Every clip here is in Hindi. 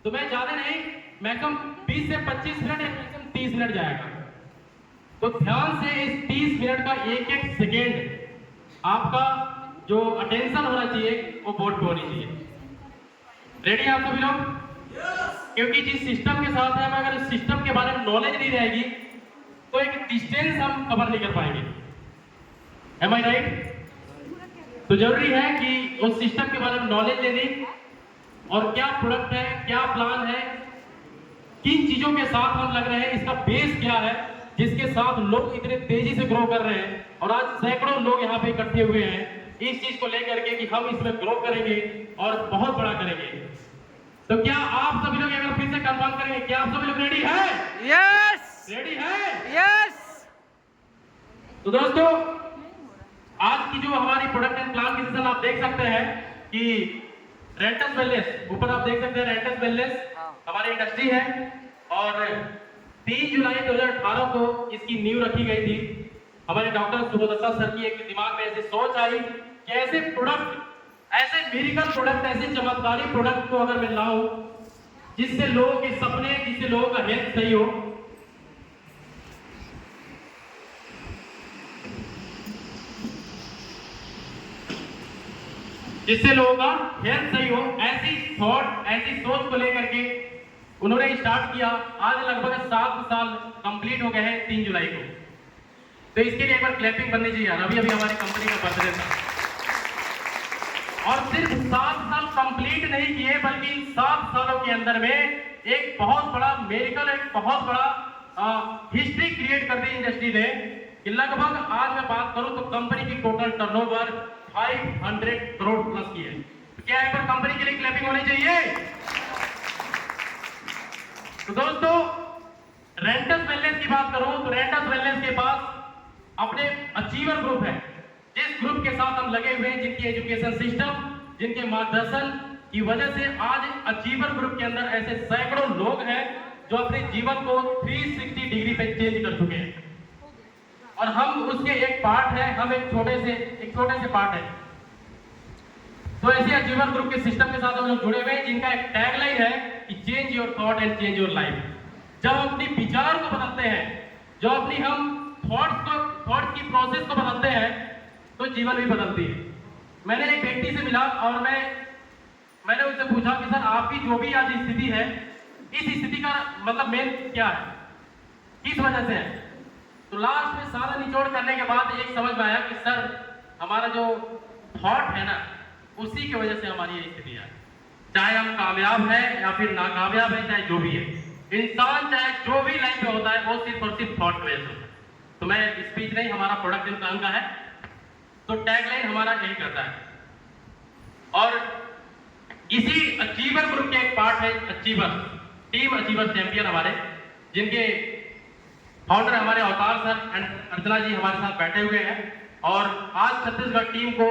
तो मैं ज्यादा नहीं, मैक्सिमम 20 से 25 मिनट या मैक्सिमम 30 मिनट जाएगा। तो ध्यान से इस 30 मिनट का एक एक सेकेंड आपका जो अटेंशन होना चाहिए वो बोर्ड पे होनी चाहिए। रेडी आप सभी लोग? क्योंकि जिस सिस्टम के साथ है, अगर इस सिस्टम के बारे में नॉलेज नहीं रहेगी तो एक डिस्टेंस हम कवर नहीं कर पाएंगे। एम आई राइट? तो जरूरी है कि उस सिस्टम के बारे में नॉलेज लेनी, और क्या प्रोडक्ट है, क्या प्लान है, किन चीजों के साथ हम लग रहे हैं, इसका बेस क्या है जिसके साथ लोग इतने तेजी से ग्रो कर रहे हैं। और आज सैकड़ों लोग यहाँ पे इकट्ठे हुए हैं इस चीज को लेकर के कि हम इसमें ग्रो करेंगे और बहुत बड़ा करेंगे। तो क्या आप सभी लोग एक बार फिर से कंफर्म करेंगे, क्या आप सभी लोग रेडी है? यस, रेडी है? यस। तो दोस्तों, आज की जो हमारी प्रोडक्ट एंड प्लान की सेशन आप देख सकते हैं कि रेंटस वेलनेस, ऊपर आप देख सकते हैं रेंटस वेलनेस हमारी इंडस्ट्री है। और 3 जुलाई 2018 को इसकी नींव रखी गई थी। हमारे डॉक्टर सुबोधत्ता सर की एक दिमाग में ऐसी सोच आई कि ऐसे प्रोडक्ट, ऐसे मेडिकल प्रोडक्ट, ऐसे चमत्कारी प्रोडक्ट को अगर मैं लाऊं जिससे लोगों के सपने, जिससे लोगों का हेल्थ सही हो, जिससे लोगों का हेल्थ सही हो, ऐसी थॉट, ऐसी सोच को लेकर के उन्होंने स्टार्ट किया। आज लगभग 7 साल कंप्लीट हो गए हैं 3 जुलाई को। तो इसके लिए एक बार क्लैपिंग बननी चाहिए यार। अभी अभी हमारी कंपनी का बर्थडे था और सिर्फ 7 साल कंप्लीट नहीं किए, बल्कि इन 7 सालों के अंदर में एक बहुत बड़ा मेडिकल, एक बहुत बड़ा हिस्ट्री क्रिएट कर दी इंडस्ट्री ने कि लगभग आज मैं बात करूं तो कंपनी की टोटल टर्नओवर 500 करोड़ प्लस की है। तो क्या एक बार कंपनी के लिए क्लैपिंग होनी चाहिए? तो दोस्तों, रेंटस वेलनेस की बात करूं तो रेंटस वेलनेस के पास अपने अचीवर ग्रुप है, जिस ग्रुप के साथ हम लगे हुए हैं, जिनकी एजुकेशन सिस्टम, जिनके मार्गदर्शन की वजह से आज अचीवर ग्रुप के अंदर ऐसे सैकड़ों लोग हैं जो अपने जीवन को 360 डिग्री पे चेंज कर चुके हैं। और हम उसके एक पार्ट है, हम एक छोटे से पार्ट है। तो ऐसे अचीवर ग्रुप के सिस्टम के साथ हम लोग जुड़े हुए हैं, जिनका एक टैगलाइन है कि change your thought and change your life. जब हम अपनी विचार को बदलते हैं, जो अपनी हम थॉट्स की प्रोसेस को बदलते हैं, तो जीवन भी बदलती है। मैंने एक व्यक्ति से मिला और मैंने उससे पूछा कि सर, आपकी जो भी आज स्थिति है, इस स्थिति का मतलब मेन क्या है, किस वजह से है? तो लास्ट में सारा निचोड़ करने के बाद एक समझ में आया कि सर, हमारा जो थॉट है ना, उसी की वजह से हमारी ये स्थिति है। चाहे हम कामयाब है या फिर नाकामयाब है, चाहे जो भी है, इंसान चाहे जो भी लाइफ में होता है वो सिर्फ और सिर्फ थॉट की वजह से होता है। तो मैं स्पीच नहीं, हमारा प्रोडक्ट एंड प्लान का है, तो टैगलाइन हमारा यही करता है। और इसी अचीवर ग्रुप के एक पार्ट है अचीवर टीम, अचीवर चैंपियन हमारे, जिनके फाउंडर हमारे अवतार सर एंड अर्चना जी हमारे साथ बैठे हुए हैं। और आज छत्तीसगढ़ टीम को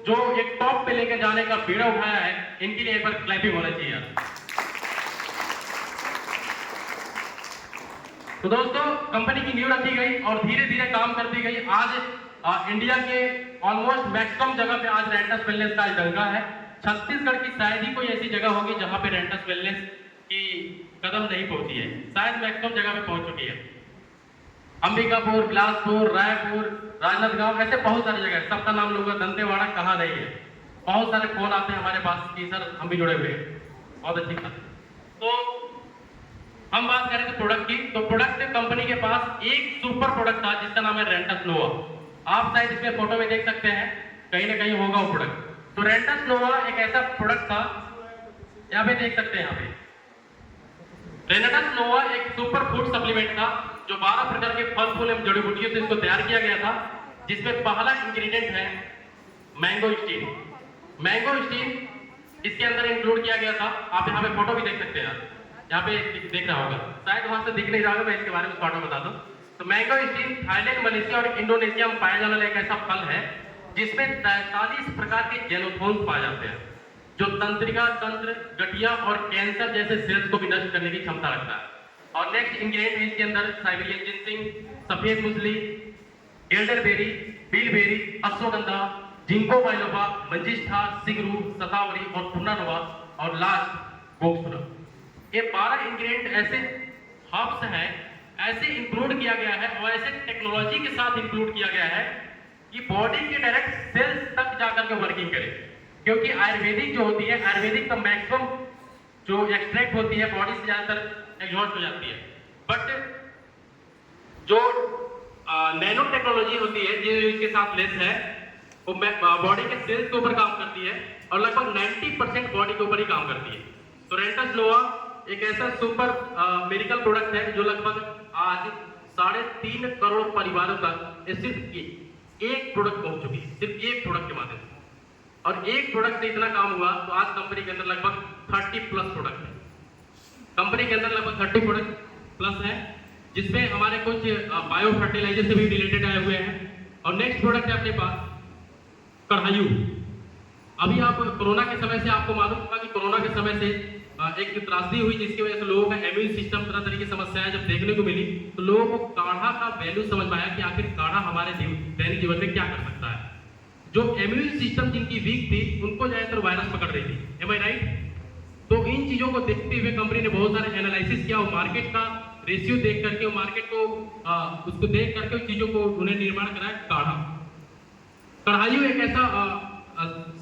जो एक टॉप पे लेकर जाने का बीड़ा उठाया है, इनके लिए एक बार क्लैपिंग होना चाहिए। तो दोस्तों, कंपनी की नींव रखी गई और धीरे धीरे काम करती गई। आज इंडिया के ऑलमोस्ट मैक्सिमम जगह पे आज रेंटस वेलनेस का डंका है। छत्तीसगढ़ की शायद ही कोई ऐसी जगह होगी जहां पे रेंटस वेलनेस की कदम नहीं पहुंची है। शायद मैक्सिमम जगह पे पहुंच चुकी है। अंबिकापुर, बिलासपुर, रायपुर, राजनांदगांव, ऐसे बहुत सारी जगह, सबका नाम लूंगा, दंतेवाड़ा कहाँ नहीं है। बहुत सारे फोन आते हैं हमारे पास कि सर हम भी जुड़े हुए हैं, बहुत अच्छी बात। तो हम बात करें तो प्रोडक्ट की, तो प्रोडक्ट कंपनी के पास एक सुपर प्रोडक्ट था जिसका नाम है रेंटस नोवा। आप शायद इसमें फोटो में देख सकते हैं, कहीं ना कहीं होगा वो प्रोडक्ट। तो रेंटस नोवा एक ऐसा प्रोडक्ट था, यहाँ पे देख सकते हैं। यहाँ पे रेंटस नोवा एक सुपर फूड सप्लीमेंट था जो 12 प्रकार के फल फूल एवं जड़ी बूटियों से इसको तैयार किया गया था, जिसमें पहला इंग्रेडिएंट है मैंगो स्टीन। मैंगो स्टीन इसके अंदर इंक्लूड किया गया था। आप यहाँ पे फोटो भी देख सकते हैं, यहाँ पे देख रहा होगा, शायद वहां से दिख नहीं रहा होगा, मैं इसके बारे में फोटो बता दूं। तो मैंगो स्टीन थाईलैंड, मलेशिया और इंडोनेशिया में पाया जाने वाला एक ऐसा फल है जिसमें 43 प्रकार के जेनोथोन्स पाए जाते हैं, जो तंत्रिका तंत्र, गठिया और कैंसर जैसे सेल्स को भी नष्ट करने की क्षमता रखता है। और नेक्स्ट इंग्रेडिएंट इसके अंदर साइबेरियन जिनसिंग, सफेद मूसली, elderberry, bilberry, ashwagandha, ginkgo biloba, manjishtha, सिगरू, शतावरी और पुन्नानोवा और लास्ट गोगसुरा। ये 12 इंग्रेडिएंट ऐसे हर्ब्स हैं, ऐसे इंक्लूड किया गया है और ऐसे टेक्नोलॉजी के साथ इंक्लूड किया गया है कि बॉडी के डायरेक्ट सेल्स तक जाकर के वर्किंग करे। क्योंकि आयुर्वेदिक जो होती है, आयुर्वेदिक का मैक्सिमम जो एक्सट्रैक्ट होती है बॉडी से ज्यादातर एग्जॉस्ट हो जाती है, बट जो नैनो टेक्नोलॉजी होती है जो इसके साथ लेस है, वो बॉडी के सेल्स के ऊपर काम करती है और लगभग 90% बॉडी के ऊपर ही काम करती है। तो रेंटस नोवा एक ऐसा सुपर मेडिकल प्रोडक्ट है जो लगभग आज 3.5 करोड़ परिवारों तक सिर्फ एक प्रोडक्ट पहुंच चुकी है, सिर्फ एक प्रोडक्ट के माध्यम से। और एक प्रोडक्ट से इतना काम हुआ तो आज कंपनी के अंदर लगभग 30+ प्रोडक्ट है। कंपनी के अंदर लगभग 30 प्रोडक्ट प्लस है, जिसमें हमारे कुछ बायो फर्टिलाइजर से भी रिलेटेड आए हुए हैं। और नेक्स्ट प्रोडक्ट है अपने पास कढ़ायु। अभी आप कोरोना के समय से आपको मालूम होगा कि कोरोना के समय से एक त्रासदी हुई जिसकी वजह से लोगों का इम्यून सिस्टम तरह की समस्याएं जब देखने को मिली, तो लोगों को काढ़ा का वैल्यू समझ में आया कि आखिर काढ़ा हमारे दैनिक जीवन में क्या कर सकता है। जो इम्यून सिस्टम जिनकी वीक थी उनको ज्यादातर वायरस पकड़ रही थी, एम आई राइट? तो इन चीजों को देखते हुए कंपनी ने बहुत सारे एनालिसिस किया और मार्केट का रेशियो देख करके, मार्केट को उसको देख करके उन चीजों को उन्हें निर्माण कराया काढ़ा। कढ़ायु एक ऐसा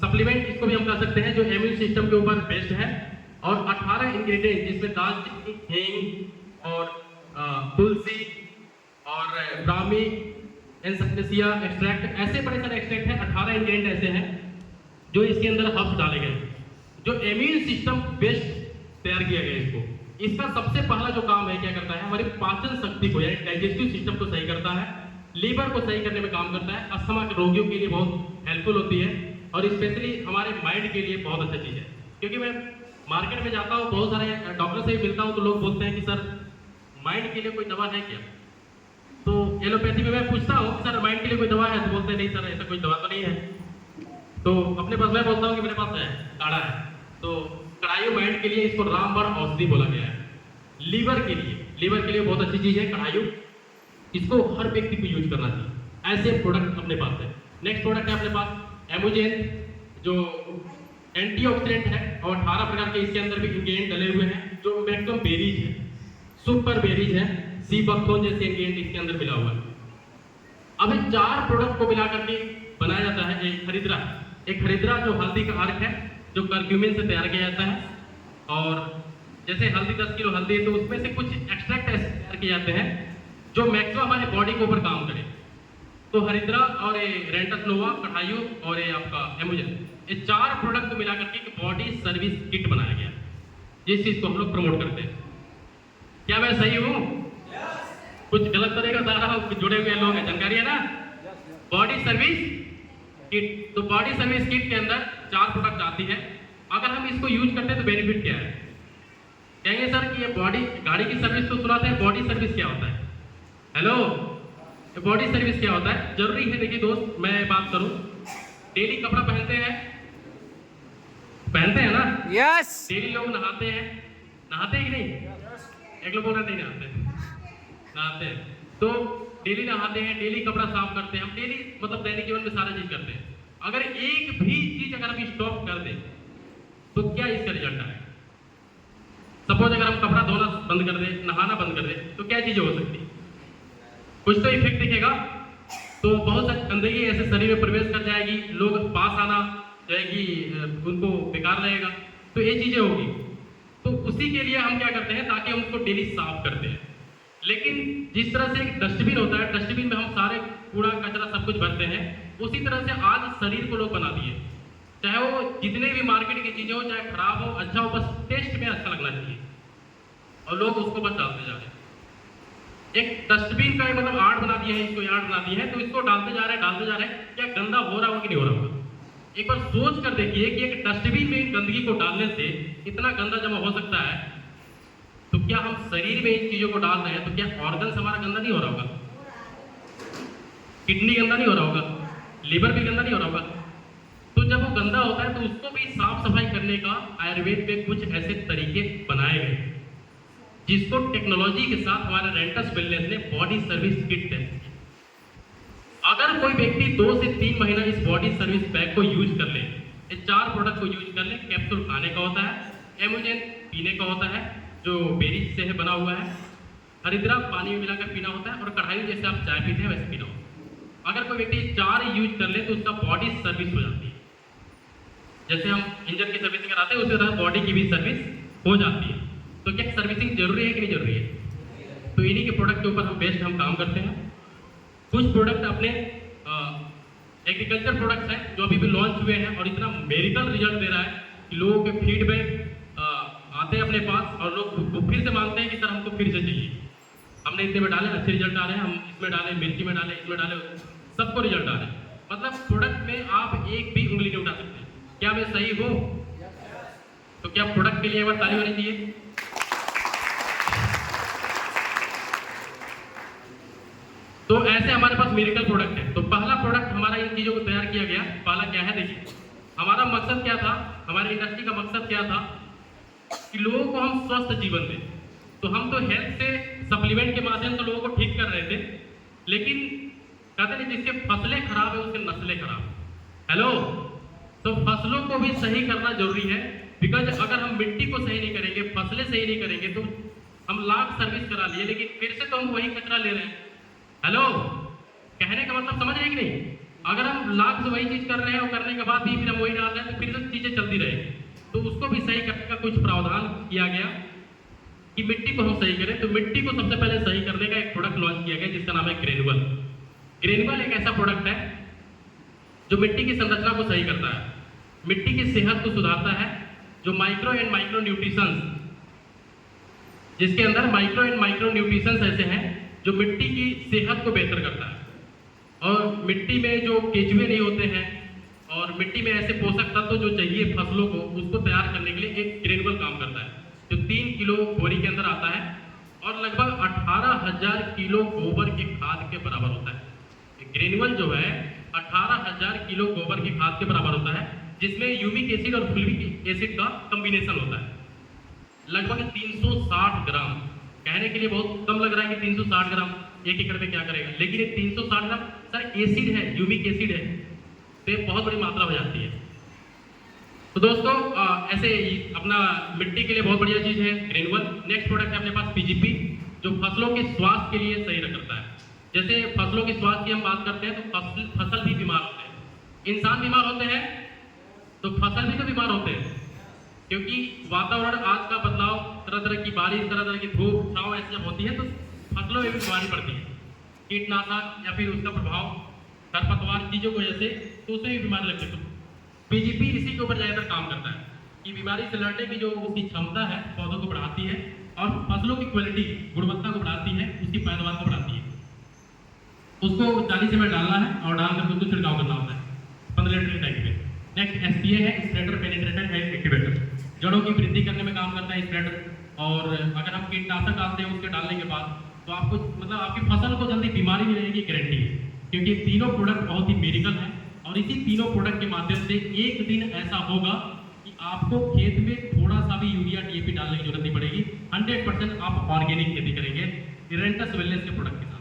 सप्लीमेंट इसको भी हम कह सकते हैं जो इम्यून सिस्टम के ऊपर बेस्ड है और 18 इंग्रेडिएंट जिसमें दालचीनी, हींग और तुलसी और ब्राह्मी एंसेसिया एक्सट्रैक्ट, ऐसे बड़े सारे एक्सट्रैक्ट हैं। 18 इंग्रेडिएंट ऐसे हैं जो इसके अंदर हर्ब्स डाले गए, जो इम्यून सिस्टम बेस्ड तैयार किया गया। इसका सबसे पहला जो काम है क्या करता है, हमारी पाचन शक्ति को यानी डाइजेस्टिव सिस्टम को सही करता है, लीवर को सही करने में काम करता है, अस्थमा के रोगियों के लिए बहुत हेल्पफुल होती है और स्पेशली हमारे माइंड के लिए बहुत अच्छा चीज है। क्योंकि मैं मार्केट में जाता हूँ, बहुत सारे डॉक्टर से भी मिलता हूँ, तो लोग बोलते हैं कि सर माइंड के लिए कोई दवा है क्या? तो एलोपैथी में मैं पूछता हूँ सर माइंड के लिए कोई दवा है, तो बोलते हैं नहीं सर ऐसा कोई दवा तो नहीं है। तो अपने पास मैं बोलता हूँ कि मेरे पास है, काढ़ा है। तो कढ़ायु माइंड के लिए इसको रामबाण औषधि बोला गया है। लीवर के लिए बहुत अच्छी चीज है कढ़ायु, इसको हर व्यक्ति को यूज करना चाहिए। ऐसे प्रोडक्ट अपने पास है। नेक्स्ट प्रोडक्ट है अपने पास एमोजेन, जो एंटीऑक्सीडेंट है और 18 प्रकार के इसके अंदर भी इंग्रेडिएंट डले हुए हैं, जो मैक्सिमम बेरीज है, सुपर बेरीज है, सी बकथोन जैसे इंग्रेडिएंट इसके अंदर मिला हुआ है। अब इन 4 प्रोडक्ट को मिला करके बनाया जाता है एक हरिद्रा जो हल्दी का अर्क है, जो करक्यूमिन से तैयार किया जाता है। और जैसे हल्दी 10 किलो हल्दी है तो उसमें से कुछ एक्सट्रैक्ट ऐसे तैयार किए जाते हैं जो मैक्सिमम हमारे बॉडी के ऊपर काम करे। तो हरिद्रा और ये रेंटस नोवा, कढ़ायु और ये आपका एमोजन, ये 4 प्रोडक्ट को मिला करके एक बॉडी सर्विस किट बनाया गया, जिस चीज को हम लोग प्रमोट करते हैं। क्या मैं सही हूँ? कुछ गलत तो नहीं बता रहा हूँ? जुड़े हुए लोग हैं, जानकारी है ना? Body service kit. तो बॉडी सर्विस किट के अंदर 4 प्रोडक्ट आती है। अगर हम इसको यूज करते हैं तो बेनिफिट क्या है? कहेंगे सर कि ये बॉडी, गाड़ी की सर्विस तो सुनाते हैं, बॉडी सर्विस क्या होता है? हेलो, ये बॉडी सर्विस क्या होता है? जरूरी है, देखिए दोस्त मैं बात करूं, डेली कपड़ा पहनते हैं ना? यस। डेली लोग नहाते हैं कि नहीं? एक लोग बोल रहे नहीं नहाते हैं। तो डेली नहाते हैं, डेली कपड़ा साफ करते हैं, हम डेली मतलब दैनिक जीवन में सारा चीज करते हैं। अगर एक भी चीज अगर हम स्टॉप कर दें तो क्या इसका रिजल्ट आएगा? सपोज अगर हम कपड़ा धोना बंद कर दें, नहाना बंद कर दें, तो क्या चीजें हो सकती? कुछ तो इफेक्ट दिखेगा। तो बहुत सारी गंदगी ऐसे शरीर में प्रवेश कर जाएगी, लोग पास आना जाएगी, उनको बेकार लगेगा, तो ये चीजें होगी। तो उसी के लिए हम क्या करते हैं, ताकि हम उसको डेली साफ करते हैं। लेकिन जिस तरह से एक डस्टबिन होता है, डस्टबिन में हम सारे कूड़ा कचरा सब कुछ भरते हैं, उसी तरह से आज शरीर को लोग बना दिए। चाहे वो जितने भी मार्केट की चीजें हो, चाहे खराब हो, अच्छा हो, बस टेस्ट में अच्छा लगना चाहिए और लोग उसको बस डालते जा रहे हैं। एक डस्टबिन का मतलब आर्ट बना दिया है, इसको आर्ट बना दिया है, तो इसको डालते जा रहे हैं। क्या गंदा हो रहा होगा कि नहीं हो रहा होगा? एक बार सोच कर देखिए कि एक डस्टबिन में गंदगी को डालने से इतना गंदा जमा हो सकता है, तो क्या हम शरीर में इन चीजों को डाल रहे हैं तो क्या ऑर्गन्स हमारा गंदा नहीं हो रहा होगा? किडनी गंदा नहीं हो रहा होगा? लीवर भी गंदा नहीं हो रहा होगा? तो जब वो गंदा होता है तो उसको भी साफ सफाई करने का आयुर्वेद में कुछ ऐसे तरीके बनाए गए, जिसको टेक्नोलॉजी के साथ हमारे रेंटस वेलनेस ने बॉडी सर्विस किट है। अगर कोई व्यक्ति 2 से 3 महीना इस बॉडी सर्विस पैक को यूज कर ले, ये 4 प्रोडक्ट को यूज कर ले, कैप्सूल खाने का होता है, एमोजेन पीने का होता है, जो बेरीज से है बना हुआ है। हरिद्रा पानी में मिलाकर पीना होता है और कढ़ाई जैसे आप चाय पीते हैं वैसे पीना होता है। अगर कोई व्यक्ति 4 यूज कर ले तो उसका बॉडी सर्विस हो जाती है। जैसे हम इंजन की सर्विसिंग कराते हैं उसी तरह बॉडी की भी सर्विस हो जाती है। तो क्या सर्विसिंग जरूरी है कि नहीं जरूरी है? तो इन्हीं के प्रोडक्ट के ऊपर हम बेस्ट हम काम करते हैं। कुछ प्रोडक्ट अपने एग्रीकल्चर प्रोडक्ट्स हैं जो अभी भी लॉन्च हुए हैं और इतना मेरिकल रिजल्ट दे रहा है कि लोगों के फीडबैक आते हैं अपने पास और लोग फिर से मांगते हैं कि सर हमको फिर से चाहिए। हमने इतने में डाले अच्छे रिजल्ट आ रहे हैं, हम इसमें डाले, मिर्ची में डाले, इसमें डाले, सबको रिजल्ट आ रहे हैं। मतलब प्रोडक्ट में आप एक भी उंगली नहीं उठा सकते। क्या मैं सही हूँ? तो क्या प्रोडक्ट के लिए एक बार ताली होनी चाहिए? तो ऐसे हमारे पास मेडिकल प्रोडक्ट है। तो पहला प्रोडक्ट हमारा इन चीजों को तैयार किया गया। पहला क्या है देखिए, हमारा मकसद क्या था, हमारी इंडस्ट्री का मकसद क्या था कि लोगों को हम स्वस्थ जीवन दें। तो हम तो हेल्थ से सप्लीमेंट के माध्यम से लोगों को ठीक कर रहे थे, लेकिन कहते नहीं जिसके फसलें खराब है उसके नस्लें खराब। हेलो, तो फसलों को भी सही करना जरूरी है। बिकॉज अगर हम मिट्टी को सही नहीं करेंगे, फसलें सही नहीं करेंगे, तो हम लाख सर्विस करा लिए लेकिन फिर से तो हम वही कचरा ले रहे हैं। हेलो, कहने का मतलब समझ रहे हैं कि नहीं? अगर हम लाख से वही चीज कर रहे हैं और करने के बाद भी फिर हम वही डाल रहे हैं तो फिर से चीजें चलती रहेगी। तो उसको भी सही करने का कुछ प्रावधान किया गया कि मिट्टी को हम सही करें। तो मिट्टी को सबसे पहले सही करने का एक प्रोडक्ट लॉन्च किया गया जिसका नाम है ग्रेनुअल। ग्रेनुअल एक ऐसा प्रोडक्ट है जो मिट्टी की संरचना को सही करता है, मिट्टी की सेहत को सुधारता है, जो माइक्रो एंड माइक्रो न्यूट्रिशंस, जिसके अंदर माइक्रो एंड माइक्रो न्यूट्रिशंस ऐसे हैं जो मिट्टी की सेहत को बेहतर करता है। और मिट्टी में जो केचुए नहीं होते हैं और मिट्टी में ऐसे पोषक तत्व जो चाहिए फसलों को, उसको तैयार करने के लिए एक ग्रेनुअल काम करता है जो 3 किलो बोरी के अंदर आता है और लगभग 18,000 किलो गोबर के खाद के बराबर होता है। ग्रेनुअल जो है 18,000 किलो गोबर की खाद के बराबर होता है, जिसमें यूमिक एसिड और फुल्विक एसिड का कॉम्बिनेशन होता है। लगभग 360 ग्राम, कहने के लिए बहुत कम लग रहा है कि 360 ग्राम 1 एकड़ में क्या करेगा, लेकिन ये 360 ग्राम सर एसिड है, यूमिक एसिड है, तो ये बहुत बड़ी मात्रा हो जाती है। तो दोस्तों ऐसे ही अपना मिट्टी के लिए बहुत बढ़िया चीज है ग्रेनुअल। नेक्स्ट प्रोडक्ट है अपने पास पीजीपी, जो फसलों के स्वास्थ्य के लिए सही करता है। जैसे फसलों के स्वास्थ्य की हम बात करते हैं तो फसल भी बीमार होते हैं, इंसान बीमार होते हैं तो फसल भी तो बीमार होते हैं, क्योंकि वातावरण आज का बदलाव, तरह तरह की बारिश, तरह तरह की धूप छाँव ऐसी जब होती है तो फसलों में भी बीमारी पड़ती है। कीटनाशक या फिर उसका प्रभाव खरपतवार चीजों की वजह से, तो उसमें भी बीमारी लगती है। पीजीपी इसी के ऊपर ज्यादातर काम करता है कि बीमारी से लड़ने की जो उसकी क्षमता है पौधों को बढ़ाती है और फसलों की क्वालिटी, गुणवत्ता को बढ़ाती है, उसकी पैदावार को बढ़ाती है। उसको 40 ml डालना है और डालकर उसको छिड़काव करना होता है 15 लीटर की टैंक में। नेक्स्ट एसपीए है, स्प्रेडर पेनिट्रेटर है एक्टिवेटर, जड़ों की वृद्धि करने में काम करता है स्प्रेडर। और अगर हम कीटनाशक डालते हैं उसके डालने के बाद तो आपको मतलब आपकी फसल को जल्दी बीमारी नहीं लगेगी, गारंटी है, क्योंकि तीनों प्रोडक्ट बहुत ही मेडिकल है। और इसी तीनों प्रोडक्ट के माध्यम से एक दिन ऐसा होगा कि आपको खेत में थोड़ा सा भी यूरिया डीएपी डालने की जरूरत नहीं पड़ेगी। 100% आप ऑर्गेनिक खेती करेंगे रेंटस वेलनेस के प्रोडक्ट के साथ।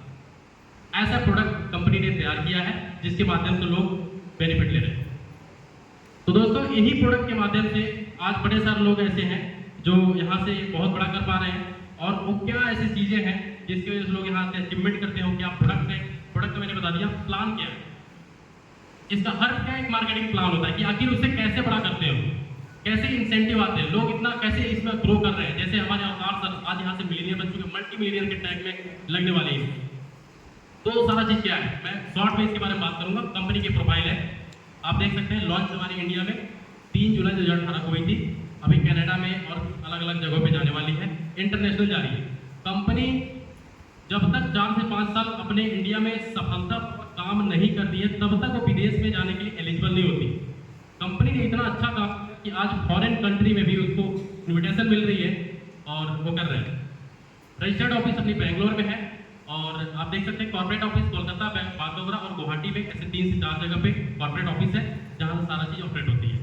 ऐसा प्रोडक्ट कंपनी ने तैयार किया है जिसके माध्यम से लोग बेनिफिट ले रहे हैं। तो दोस्तों इन्हीं प्रोडक्ट के माध्यम से आज बड़े सारे लोग ऐसे हैं जो यहाँ से बहुत बड़ा कर पा रहे हैं। और वो क्या ऐसी चीजें हैं जिसकी वजह से लोग यहाँ से अचीवमेंट करते हो, क्या प्रोडक्ट है, प्रोडक्ट का मैंने बता दिया, प्लान क्या है इसका, हर क्या एक मार्केटिंग प्लान होता है कि आखिर उससे कैसे बड़ा करते हो, कैसे इंसेंटिव आते हैं, लोग इतना कैसे इसमें ग्रो कर रहे हैं। जैसे हमारे अवतार सर आज यहाँ से मिलीनियर बन चुके, मल्टी मिलीनियर के टैग में लगने वाले हैं। तो सारा चीज क्या है, मैं शॉर्ट में इसके बारे में बात करूंगा। कंपनी की प्रोफाइल है, आप देख सकते हैं। लॉन्च हमारी इंडिया में 3 जुलाई 2018 को हुई थी, अभी कनाडा में और अलग अलग जगहों पे जाने वाली है, इंटरनेशनल जा रही है। कंपनी जब तक 4 से 5 साल अपने इंडिया में सफलता काम नहीं करती है तब तक वो विदेश में जाने के लिए एलिजिबल नहीं होती। कंपनी ने इतना अच्छा काम कि आज फॉरेन कंट्री में भी उसको इन्विटेशन मिल रही है और वो कर रहे हैं। रजिस्टर्ड ऑफिस अपनी बेंगलोर में है और आप देख सकते हैं कॉर्पोरेट ऑफिस कोलकाता, बागडोगरा और गुवाहाटी में, ऐसे 3 से 4 जगह पे कॉर्पोरेट ऑफिस है जहाँ सारा चीज ऑपरेट होती है।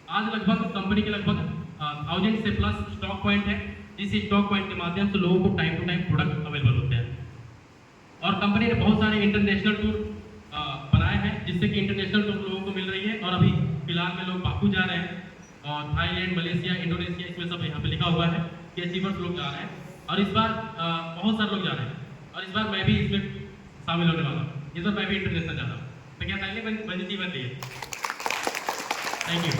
आज लगभग कंपनी के लगभग 1000 से प्लस स्टॉक पॉइंट है, जिस स्टॉक पॉइंट के माध्यम से लोगों को time to time product available होते हैं। और कंपनी ने बहुत सारे इंटरनेशनल टूर बनाए हैं जिससे कि इंटरनेशनल टूर लोगों को मिल रही है। और अभी फिलहाल में लोग बाकू जा रहे हैं और थाईलैंड, मलेशिया, इंडोनेशिया, इसमें सब यहाँ पे लिखा हुआ है। के अचीवर्स लोग जा रहे हैं और इस बार बहुत सारे लोग जा रहे हैं और इस बार मैं भी इसमें शामिल होने वाला हूँ। इस बार मैं भी इंटरनेशनल जा रहा हूँ। तो क्या पहले पॉजिटिव बनती है। Thank you.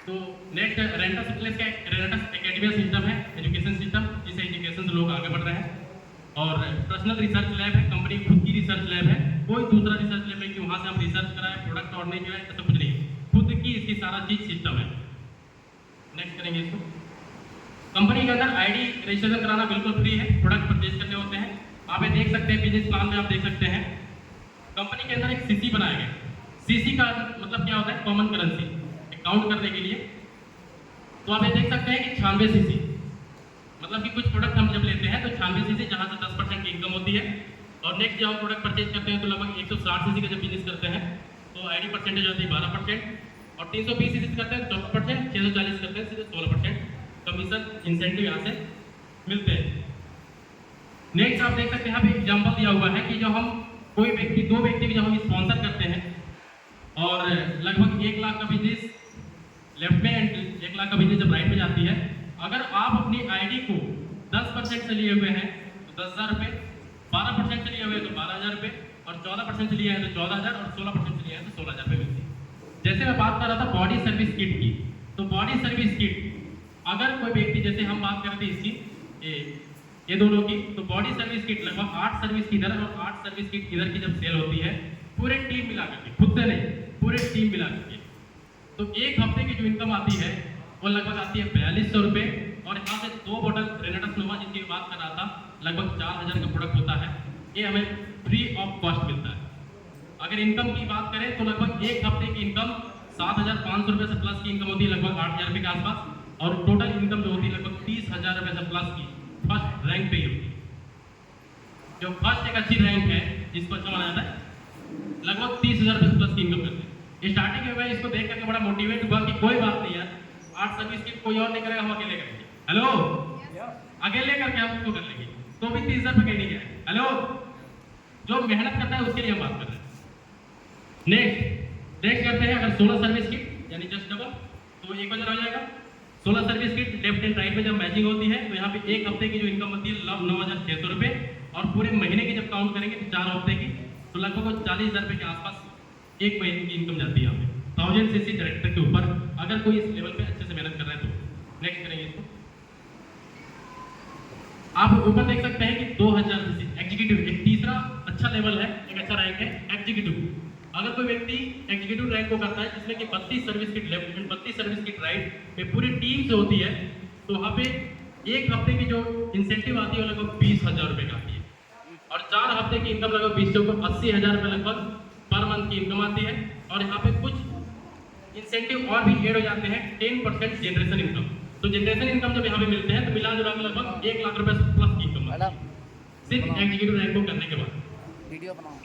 तो नेक्स्ट रेंटस प्लेस का रेंटस एकेडमिया सिस्टम है, एजुकेशन सिस्टम, जिससे एजुकेशन से लोग आगे बढ़ रहे हैं। और पर्सनल रिसर्च लैब है, कंपनी खुद की रिसर्च लैब है, कोई दूसरा रिसर्च लैब है कि वहाँ से हम रिसर्च कराएं, प्रोडक्ट और नहीं कराएं, ऐसा कुछ नहीं है, खुद की इसकी सारा चीज सिस्टम है। नेक्स्ट करेंगे इसको। कंपनी के अंदर आईडी रजिस्ट्रेशन कराना बिल्कुल फ्री है, प्रोडक्ट परचेज करने होते हैं। आप ये देख सकते हैं, बिजनेस प्लान में आप देख सकते हैं कंपनी के अंदर एक सीसी बनाया गया। सीसी का मतलब क्या होता है? कॉमन करेंसी, काउंट करने के लिए। तो आप ये देख सकते हैं कि 96 सीसी, मतलब कि कुछ प्रोडक्ट हम जब लेते हैं तो 96 सीसी, जहां से 10% की इनकम होती है। और नेक्स्ट जब आप प्रोडक्ट परचेज करते हैं तो लगभग 160 सीसी का जब बिजनेस करते हैं तो आईडी परसेंटेज होती है 12%, और 320 सीसी करते हैं 14%, 640 करते हैं सीधे 16% कमीशन इंसेंटिव यहाँ से मिलते हैं। नेक्स्ट आप देख सकते हैं, यहाँ पे एग्जाम्पल दिया हुआ है कि जो हम कोई व्यक्ति, दो व्यक्ति की जब हम स्पॉन्सर करते हैं और लगभग 1 लाख का बिजनेस लेफ्ट में एंड 1 लाख का बिजनेस जब राइट में जाती है, अगर आप अपनी आईडी को 10% से लिए हुए हैं तो 10,000 रुपये, 12% से लिए हुए हैं तो 12,000 रुपये, और 14% से लिए हैं तो 14,000, और 16% से लिए हैं तो 16,000 रुपये मिलती है। जैसे मैं बात कर रहा था बॉडी सर्विस किट की, तो बॉडी सर्विस किट अगर कोई व्यक्ति, जैसे हम बात करते हैं इसकी ये दोनों की, तो बॉडी सर्विस किट लगभग 8 सर्विस की इधर और 8 सर्विस किट इधर की जब सेल होती है पूरे टीम मिला करके, खुद से नहीं पूरे टीम मिला करके, तो एक हफ्ते की जो इनकम आती है वो लगभग आती है 4200 रुपये। और यहाँ से 2 बोतल रेनेटस नोवा जिसकी बात कर रहा था, लगभग 4000 का प्रोडक्ट होता है, ये हमें फ्री ऑफ कॉस्ट मिलता है। अगर इनकम की बात करें तो लगभग एक हफ्ते की इनकम 7,500 रुपये से प्लस की इनकम होती है, लगभग 8,000 रुपये के आसपास, और टोटल इनकम जो होती है लगभग 30,000 रुपये से प्लस की फर्स्ट रैंक पे ही होती है। जो फर्स्ट एक अच्छी रैंक है जिसको अच्छा माना जाता है, लगभग 30,000 रुपये से प्लस की इनकम करते हैं। स्टार्टिंग में मैं इसको देख करके बड़ा मोटिवेट हुआ कि कोई बात नहीं यार, 8 सर्विस की कोई और नहीं करेगा, हम अकेले करेंगे। हेलो, अकेले करके हम उसको कर लेंगे, तो भी 30,000 रुपये कहीं नहीं गया। हेलो, जो मेहनत करता है उसके लिए हम बात कर रहे हैं। नेक्स्ट करते हैं, अगर 16 सर्विस किट यानी जस्ट डबल, तो 1,000 हो जाएगा। 16 service kit left and right में जब मैचिंग होती है तो यहाँ पे एक हफ्ते की जो इनकम होती है 9,600 रुपये, और पूरे महीने की जब काउंट करेंगे तो 4 हफ्ते की, तो लगभग 40,000 रुपये के आसपास एक महीने की इनकम जाती है यहाँ पे 1000 सीसी डायरेक्टर के ऊपर, अगर कोई इस लेवल पे अच्छे से मेहनत कर रहा है तो। नेक्स्ट करेंगे इसको। आप ऊपर देख सकते हैं कि 2000 सीसी एग्जीक्यूटिव, एक तीसरा अच्छा लेवल है, एक अच्छा रैंक है एग्जीक्यूटिव। अगर कोई व्यक्ति एग्जीक्यूटिव रैंक को करता है जिसमें कि 32 service kit left and 32 service kit right में पूरी टीम से होती है, तो वहाँ पे एक हफ्ते की जो इंसेंटिव आती है वो लगभग 20,000 रुपये का आती है, और 4 हफ्ते की इनकम लगभग 20 से ऊपर 80,000 रुपये लगभग पर मंथ की इनकम आती है। और यहाँ पे कुछ इंसेंटिव और भी ऐड हो जाते हैं, 10% जनरेशन इनकम। तो जनरेशन इनकम जब यहाँ पे मिलते हैं तो मिला जुला के लगभग 1 लाख रुपए से प्लस की इनकम सिर्फ एग्जीक्यूटिव रैंक को करने के बाद।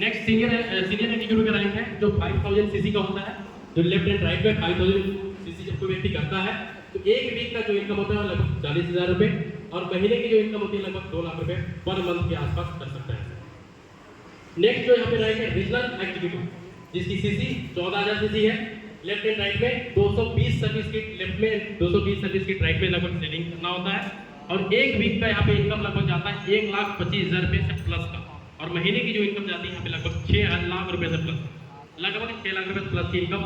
नेक्स्ट सीनियर एग्जीक्यूटिव का रैंक है जो 5000 सीसी का होता है, जो लेफ्ट एंड राइट में 5000 सीसी जब कोई व्यक्ति करता है तो एक वीक का जो इनकम होता है लगभग 40,000 रुपये, और महीने की जो इनकम होती है लगभग 2 लाख रुपए पर मंथ के आसपास कर सकता है। नेक्स्ट जो यहाँ पे रैंक है रीजनल एग्जीक्यूटिव, जिसकी सीसी 14,000 सीसी है, लेफ्ट एंड राइट में 220 सर्विस किट लेफ्ट में 220 सर्विस किट राइट में लगभग सेलिंग करना होता है, और एक वीक का यहाँ पे इनकम लगभग जाता है 1,25,000 रुपये से प्लस का, और महीने की जो इनकम जाती है यहाँ पे लगभग 6 लाख रुपए से प्लस, लगभग 6 लाख रुपए प्लस की इनकम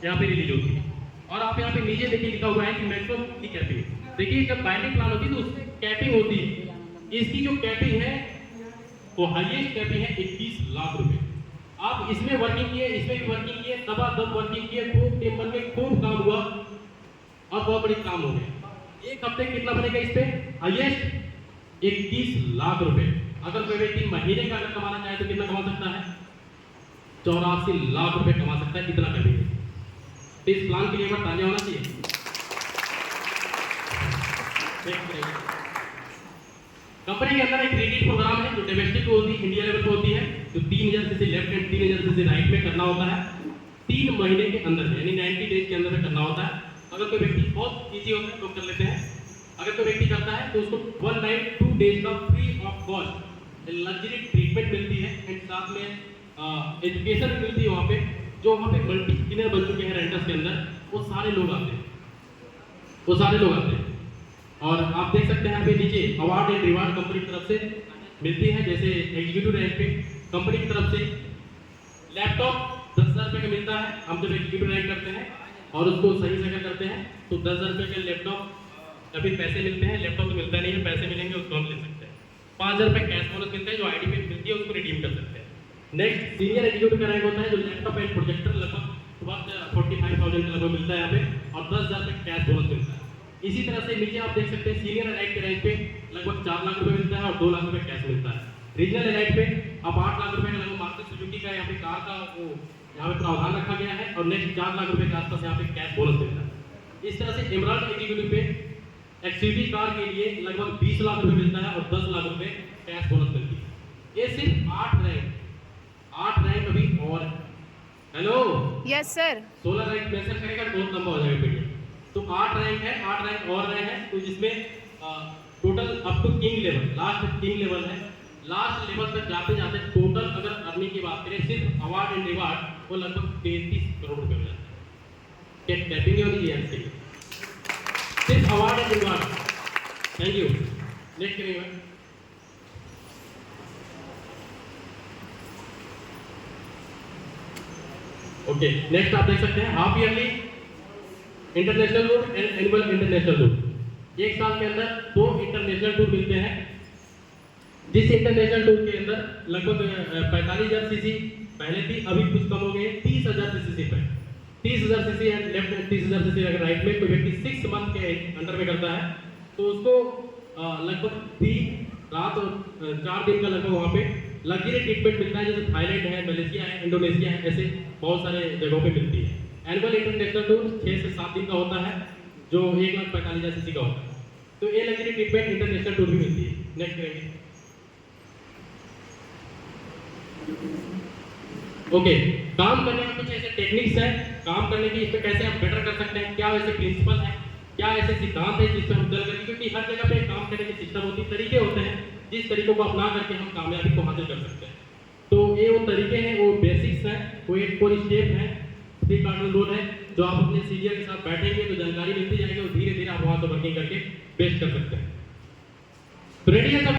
यहाँ पे रिलीज होती है। और आप यहाँ पे नीचे देखिए लिखा हुआ है कि मैक्सिमम की कैपिंग, देखिए जब बाइंडिंग प्लान होती है तो उसमें कैपिंग होती है, इसकी जो कैपिंग है वो हाईएस्ट कैपिंग है 21 लाख रुपए। आप इसमें वर्किंग किए, इसमें भी वर्किंग किए, दबादब वर्किंग किए, खूब टीम बन के खूब काम हुआ, अब बहुत बड़ी काम हो गया। एक हफ्ते कितना बनेगा इस पे? हाईएस्ट 21 लाख रुपए। अगर कोई व्यक्ति महीने का अगर कमाना चाहे तो कितना कमा सकता है? 84 लाख रुपए कमा सकता है, कितना करेंगे? तो इस प्लान के लिए एक तालियां होना चाहिए। कंपनी के अंदर एक क्रेडिट प्रोग्राम है जो डोमेस्टिक होती है, इंडिया लेवल पे होती है, जो 3000 CC left and 3000 CC right में करना होता है 3 महीने के अंदर, यानी 90 डेज के अंदर में करना होता है। अगर कोई व्यक्ति बहुत इजी होता है तो कर लेते हैं, अगर कोई व्यक्ति करता है तो उसको 1 नाइट 2 डेज का free of cost luxury treatment मिलती है, एंड साथ में एजुकेशन मिलती है। वहाँ पे जो वहाँ पे मल्टी मिलियनर बन चुके हैं रेंटर्स के अंदर, वो सारे लोग आते हैं। और आप देख सकते हैं अभी नीचे अवार्ड एंड रिवार्ड कंपनी की तरफ से मिलती है, जैसे एग्जीक्यूटिव रैंक पे कंपनी की तरफ से लैपटॉप 10,000 रुपये का मिलता है। हम जब एग्जीक्यूटिव रैंक करते हैं और उसको सही जगह करते हैं तो 10,000 रुपये का लैपटॉप या फिर पैसे मिलते हैं। लैपटॉप तो मिलता नहीं है, पैसे मिलेंगे उसको हम ले सकते हैं। 5,000 रुपये कैश बोनस मिलता है, जो आईडी पे मिलती है उसको रिडीम कर सकते हैं। नेक्स्ट सीनियर एग्जीक्यूटिव का रैंक होता है, जो लैपटॉप एंड प्रोजेक्टर लगभग 45,000 का लगभग मिलता है यहाँ पे, और 10,000 रुपये कैश बोनस मिलता है। इसी तरह से नीचे आप देख सकते हैं सीनियर एलाइट के रैंक पे लगभग 4 लाख रुपए मिलता है और 2 लाख रुपए कैश मिलता है। रीजनल एलाइट पे अब 8 लाख रुपए का लगभग मारुति सुजुकी का यहाँ पे कार का वो यहाँ पे प्रावधान रखा गया है, और नेक्स्ट 4 लाख रुपए के आसपास यहाँ पे कैश बोनस मिलता है। इस तरह से एमराल्ड एग्जीक्यूटिव पे एक्सयूवी कार के लिए लगभग 20 लाख रुपए मिलता है और 10 लाख रुपए कैश बोनस मिलती है। ये सिर्फ 8 रैंक अभी और hello yes sir. 16 rank mention करेगा तो बहुत लंबा हो जाएगा वीडियो। तो 8 रैंक है, 8 रैंक और रहे हैं, तो जिसमें total up to king level, last king level है। लास्ट लेवल तक जाते जाते टोटल अगर अर्निंग की बात करें सिर्फ अवार्ड एंड रिवार्ड वो लगभग 33 करोड़ रुपए हो जाता है। क्या टैपिंग हो रही है इसके लिए? सिर्फ award and reward. Thank you. Next करेंगे। ओके, नेक्स्ट आप देख सकते हैं half yearly international tour and annual international tour. एक साल के अंदर 2 इंटरनेशनल टूर मिलते हैं, जिस इंटरनेशनल टूर के अंदर लगभग 45,000 सीसी पहले थी, अभी कुछ कम हो गए 30,000 सीसी पे। 30,000 सीसी एंड लेफ्ट में 30,000 सीसी अगर राइट में कोई व्यक्ति 6 मंथ के अंडर में करता है तो उसको लगभग 3 रात और 4 दिन का लगभग वहाँ पे लग्जरी ट्रीटमेंट मिलता है, जैसे थाईलैंड है, मलेशिया है, इंडोनेशिया है, ऐसे बहुत सारे जगहों पे मिलती है। एनुअल इंटरनेशनल टूर 6 से 7 दिन का होता है, जो 1,45,000 सीसी का होता है। तो ये लग्जरी ट्रीटमेंट इंटरनेशनल टूर भी मिलती है। नेक्स्ट करेंगे। ओके, काम करने में कुछ ऐसे टेक्निक्स हैं, काम करने की, इस पे कैसे हम बेटर कर सकते हैं, क्या वैसे प्रिंसिपल है, क्या ऐसे सिद्धांत है जिससे हम डर करें, क्योंकि हर जगह पे काम करने के सिस्टम होती है, तरीके होते हैं जिस तरीकों को अपना करके हम कामयाबी को हासिल कर सकते हैं। तो ये वो तरीके हैं, वो बेसिक्स हैं, वो एक 4 स्टेप है, 3 कार्डिनल रूल है, जो आप अपने सीनियर के साथ बैठेंगे तो जानकारी मिलती जाएगी और धीरे धीरे आप वहां से वर्किंग करके बेस्ट कर सकते हैं। तो रेडी है सब?